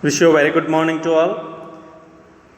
Wish you a very good morning to all.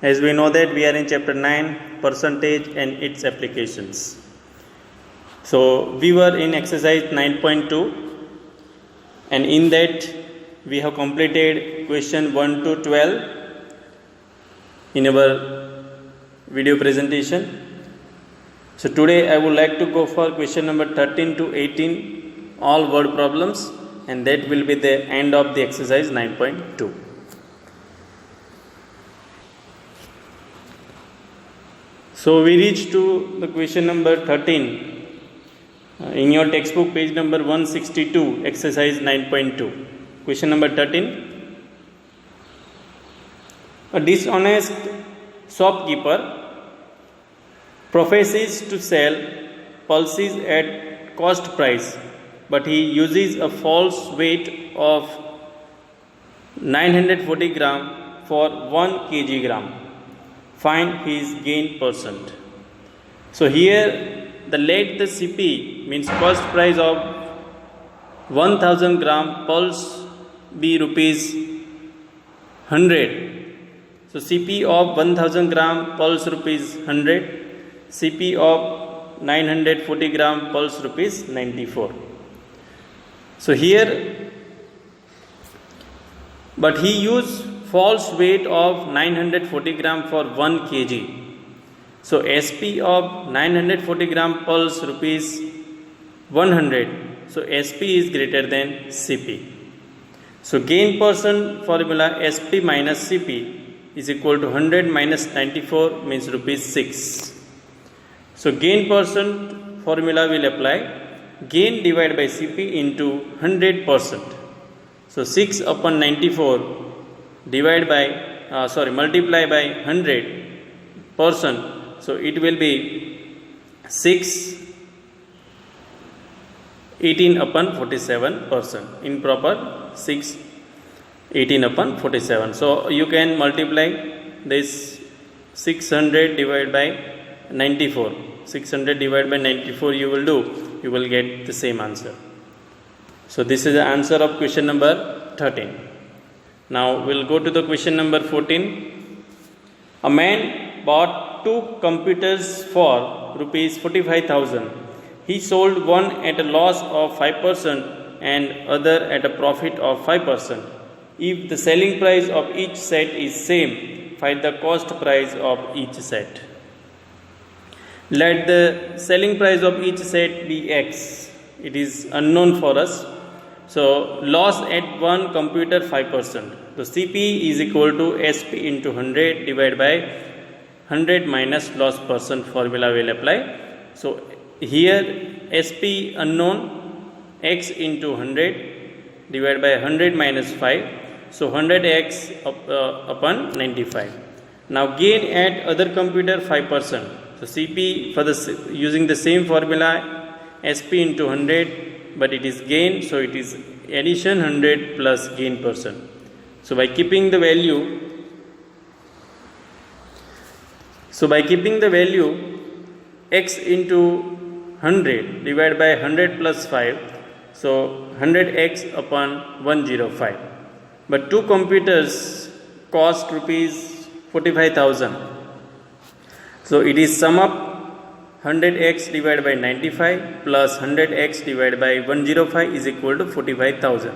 As we know that we are in chapter 9, percentage and its applications. So we were in exercise 9.2 and in that we have completed question 1 to 12 in our video presentation. So today I would like to go for question number 13 to 18, all word problems, and that will be the end of the exercise 9.2. So we reach to the question number 13 in your textbook, page number 162, exercise 9.2. Question number 13. A dishonest shopkeeper professes to sell pulses at cost price, but he uses a false weight of 940 gram for 1 kg. Find his gain percent. So here the CP means cost price of 1000 gram pulse be rupees 100. So CP of 1000 gram pulse rupees 100, CP of 940 gram pulse rupees 94. So here, but he used false weight of 940 gram for 1 kg. So SP of 940 gram pulse rupees 100. So SP is greater than CP. So gain percent formula SP minus CP is equal to 100 minus 94 means rupees 6. So gain percent formula will apply gain divided by CP into 100%. So 6 upon 94 divide by multiply by 100%. So it will be 18 upon 47%. In proper 18 upon 47. So you can multiply this 600 divided by 94. 600 divided by 94 you will get the same answer. So this is the answer of question number 13. Now we'll go to the question number 14. A man bought 2 computers for rupees 45,000. He sold one at a loss of 5% and other at a profit of 5%. If the selling price of each set is same, find the cost price of each set. Let the selling price of each set be X. It is unknown for us. So loss at one computer 5%. So CP is equal to SP into 100 divided by 100 minus loss percent formula will apply. So here SP unknown, X into 100 divided by 100 minus 5. So 100X upon 95. Now gain at other computer 5%. So CP for the using the same formula SP into 100, but it is gain, so it is addition 100 plus gain percent. So by keeping the value X into 100 divided by 100 plus 5, so 100X upon 105. But 2 computers cost rupees 45,000. So it is sum up 100x divided by 95 plus 100x divided by 105 is equal to 45,000.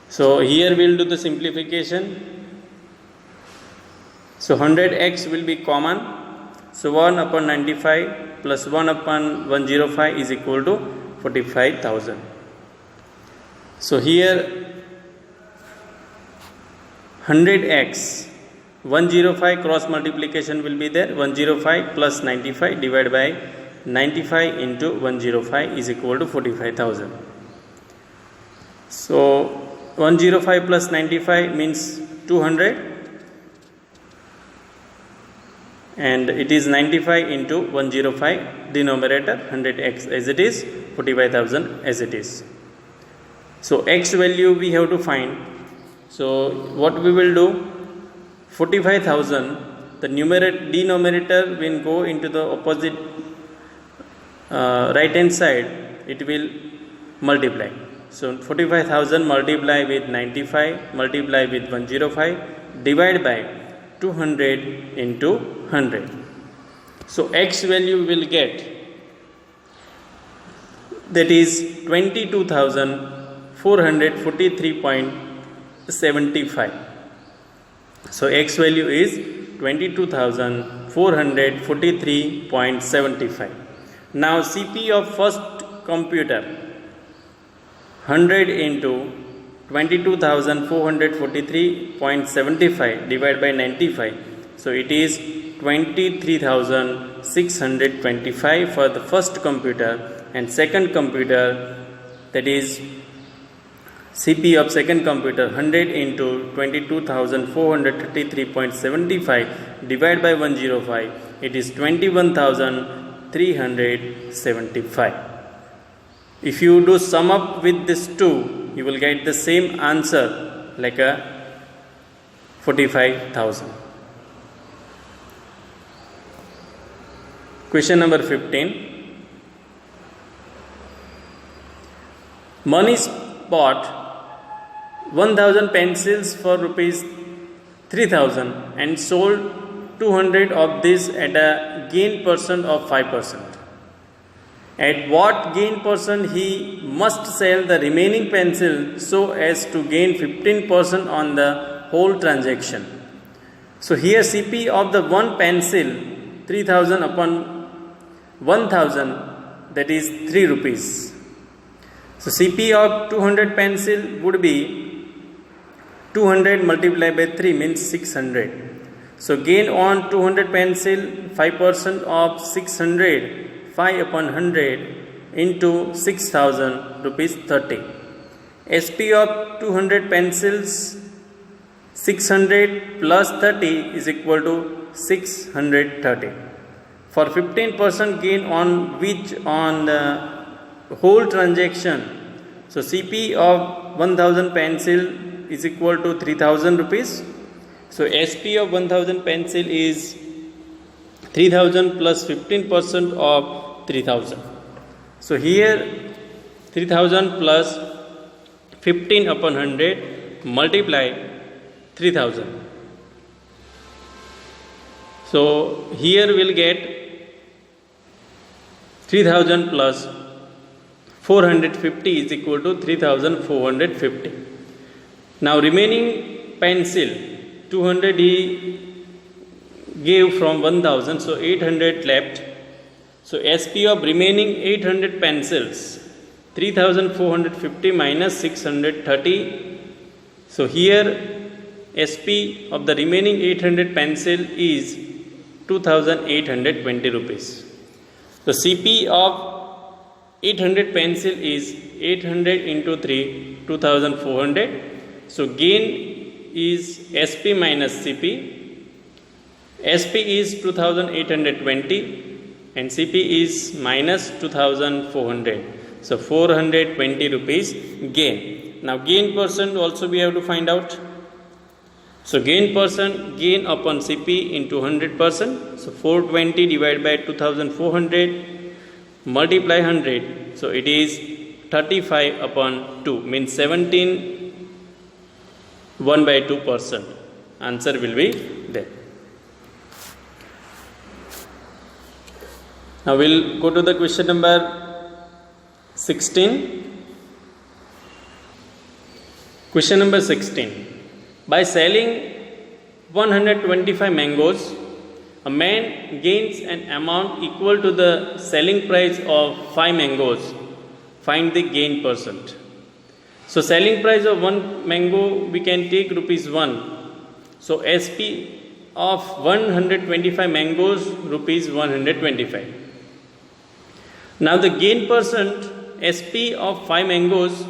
So here we will do the simplification. So 100x will be common. So 1 upon 95 plus 1 upon 105 is equal to 45,000. So here 100x 105 cross multiplication will be there. 105 plus 95 divided by 95 into 105 is equal to 45,000. So 105 plus 95 means 200, and it is 95 into 105, denominator 100x as it is, 45,000 as it is. So x value we have to find. So what we will do, 45,000, the denominator will go into the opposite right hand side, it will multiply. So 45,000 multiply with 95 multiply with 105 divide by 200 into 100. So x value will get, that is 22,443.75. So x value is 22,443.75. Now CP of first computer 100 into 22,443.75 divided by 95. So it is 23,625 for the first computer, and second computer, that is CP of second computer 100 into 22,433.75 divided by 105. It is 21,375. If you do sum up with this two, you will get the same answer like a 45,000. Question number 15. Manish bought 1,000 pencils for rupees 3,000 and sold 200 of these at a gain percent of 5%. At what gain percent he must sell the remaining pencil so as to gain 15% on the whole transaction? So here CP of the one pencil 3,000 upon 1,000, that is 3 rupees. So CP of 200 pencil would be 200 multiplied by 3 means 600. So gain on 200 pencil 5% of 600, 5 upon 100 into 6,000 rupees 30. SP of 200 pencils 600 plus 30 is equal to 630. For 15% gain on which on the whole transaction, so CP of 1,000 pencil is equal to 3,000 rupees. So SP of 1,000 pencil is 3,000 plus 15% of 3,000. So here 3,000 plus 15 upon 100 multiply 3,000. So here we'll get 3,000 plus 450 is equal to 3,450. Now remaining pencil 200 he gave from 1,000, so 800 left. So SP of remaining 800 pencils 3,450 minus 630. So here SP of the remaining 800 pencil is 2,820 rupees. So CP of 800 pencil is 800 into 3, 2,400. So gain is SP minus CP. SP is 2,820 and CP is minus 2,400. So 420 rupees gain. Now gain percent also we have to find out. So gain percent, gain upon CP into 100%. So 420 divided by 2,400 multiply 100. So it is 35 upon 2 means 17 1 by 2%. Answer will be there. Now we'll go to the question number 16. Question number 16. By selling 125 mangoes, a man gains an amount equal to the selling price of 5 mangoes. Find the gain percent. So selling price of 1 mango we can take rupees 1. So SP of 125 mangoes rupees 125. Now the gain percent SP of 5 mangoes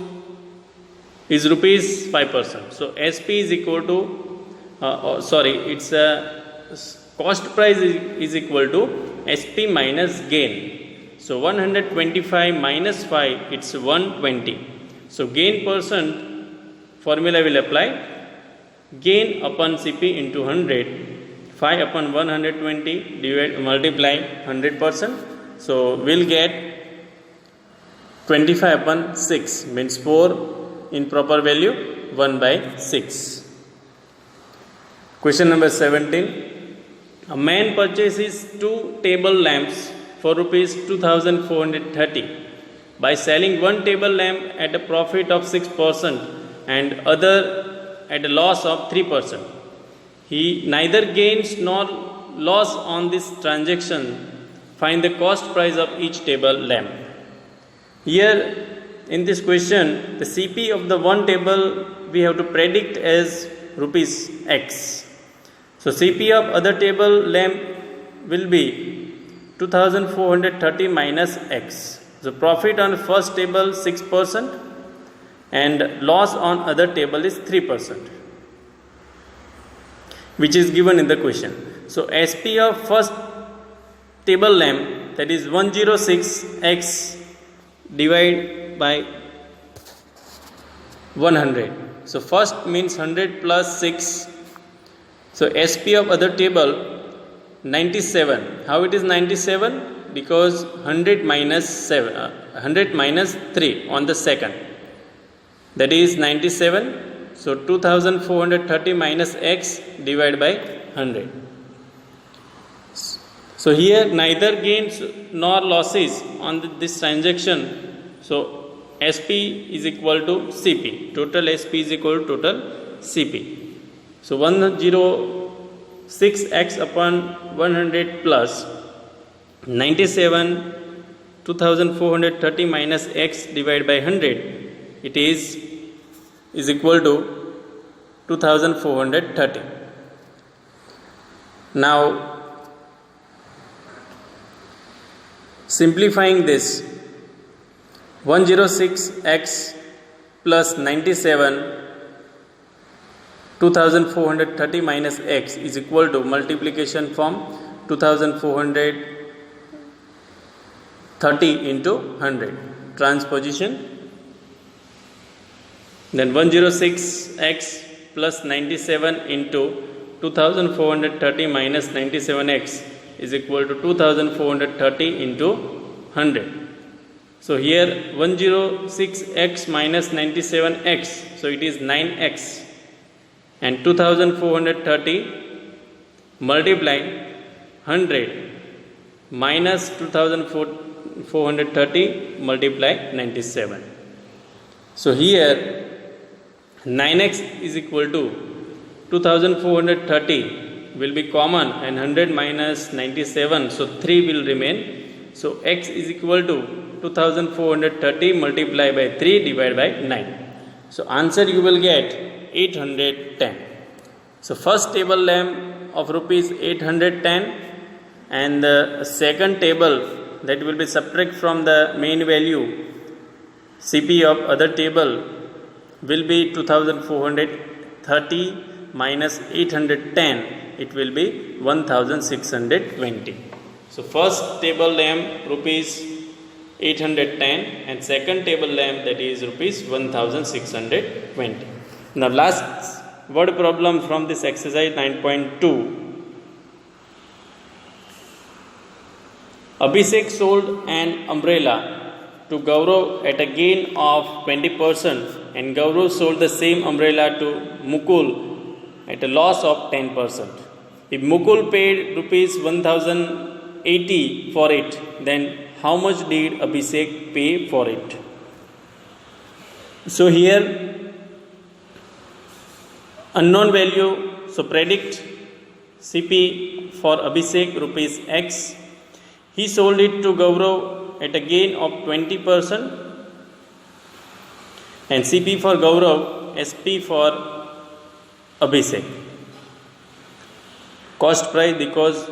is rupees 5%. So SP is equal to it's cost price is equal to SP minus gain. So 125 minus 5 it's 120. So gain percent formula will apply. Gain upon CP into 100, 5 upon 120 divide multiply 100%. So we'll get 25 upon 6 means 4 in proper value 1 by 6. Question number 17. A man purchases 2 table lamps for rupees 2430 by selling one table lamp at a profit of 6% and other at a loss of 3%. He neither gains nor loss on this transaction. Find the cost price of each table lamp. Here in this question, the CP of the one table we have to predict as rupees X. So CP of other table lamp will be 2430 minus X. So profit on first table 6% and loss on other table is 3%, which is given in the question. So SP of first table lamp, that is 106x divided by 100. So first means 100 plus 6. So SP of other table 97. How it is 97? Because 100 minus 3 on the second. That is 97. So 2430 minus X divided by 100. So here neither gains nor losses on this transaction. So SP is equal to CP. Total SP is equal to total CP. So 106x upon 100 plus 97 2430 minus X divided by 100. It is equal to 2430. Now simplifying this, 106x plus 97 2430 minus X is equal to multiplication from 2430 into 100 transposition. Then 106x plus 97 into 2430 minus 97x is equal to 2430 into 100. So here 106x minus 97x, so it is 9x, and 2430 multiply 100 minus 2430 multiply 97. So here 9x is equal to 2430 will be common and 100 minus 97, so 3 will remain. So x is equal to 2430 multiplied by 3 divided by 9. So answer you will get 810. So first table lamp of rupees 810 and the second table that will be subtract from the main value CP of other table will be 2430 minus 810, it will be 1620. So first table lamp rupees 810 and second table lamp that is rupees 1620. Now last word problem from this exercise 9.2. Abhishek sold an umbrella to Gaurav at a gain of 20% and Gaurav sold the same umbrella to Mukul at a loss of 10%. If Mukul paid rupees 1080 for it, then how much did Abhishek pay for it? So here unknown value, so predict CP for Abhishek rupees X. He sold it to Gaurav at a gain of 20% and CP for Gaurav, SP for Abhishek. Cost price, because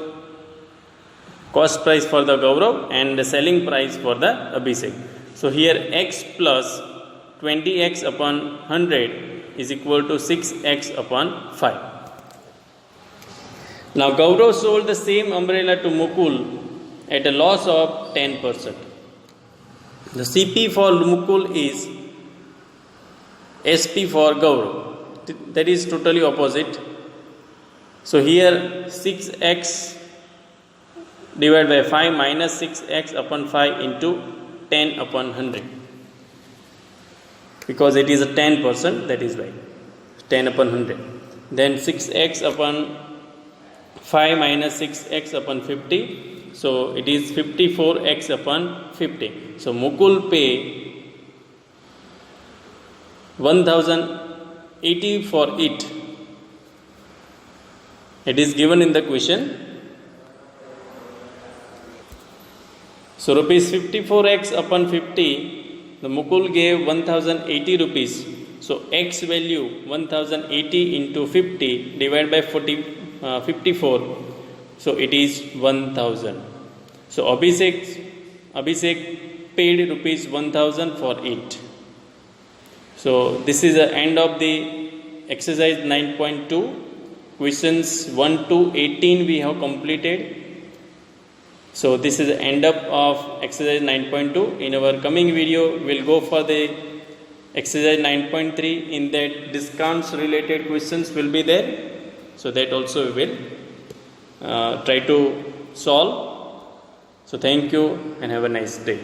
cost price for the Gaurav and the selling price for the Abhishek. So here x plus 20x upon 100 is equal to 6x upon 5. Now Gaurav sold the same umbrella to Mukul at a loss of 10%. The CP for Mukul is SP for Gaurav. That is totally opposite. So here 6x divided by 5 minus 6x upon 5 into 10 upon 100. because it is a 10%, that is why 10 upon 100. Then 6x upon 5 minus 6x upon 50, so it is 54x upon 50. So Mukul pay 1080 for it. It is given in the question. So rupees 54x upon 50, the Mukul gave 1080 rupees. So x value 1080 into 50 divided by 54. So it is 1000. So Abhishek paid rupees 1000 for it. So this is the end of the exercise 9.2. Questions 1 to 18 we have completed. So this is the end up of exercise 9.2. In our coming video, we'll go for the exercise 9.3. In that, discounts related questions will be there. So that also we will try to solve. So thank you and have a nice day.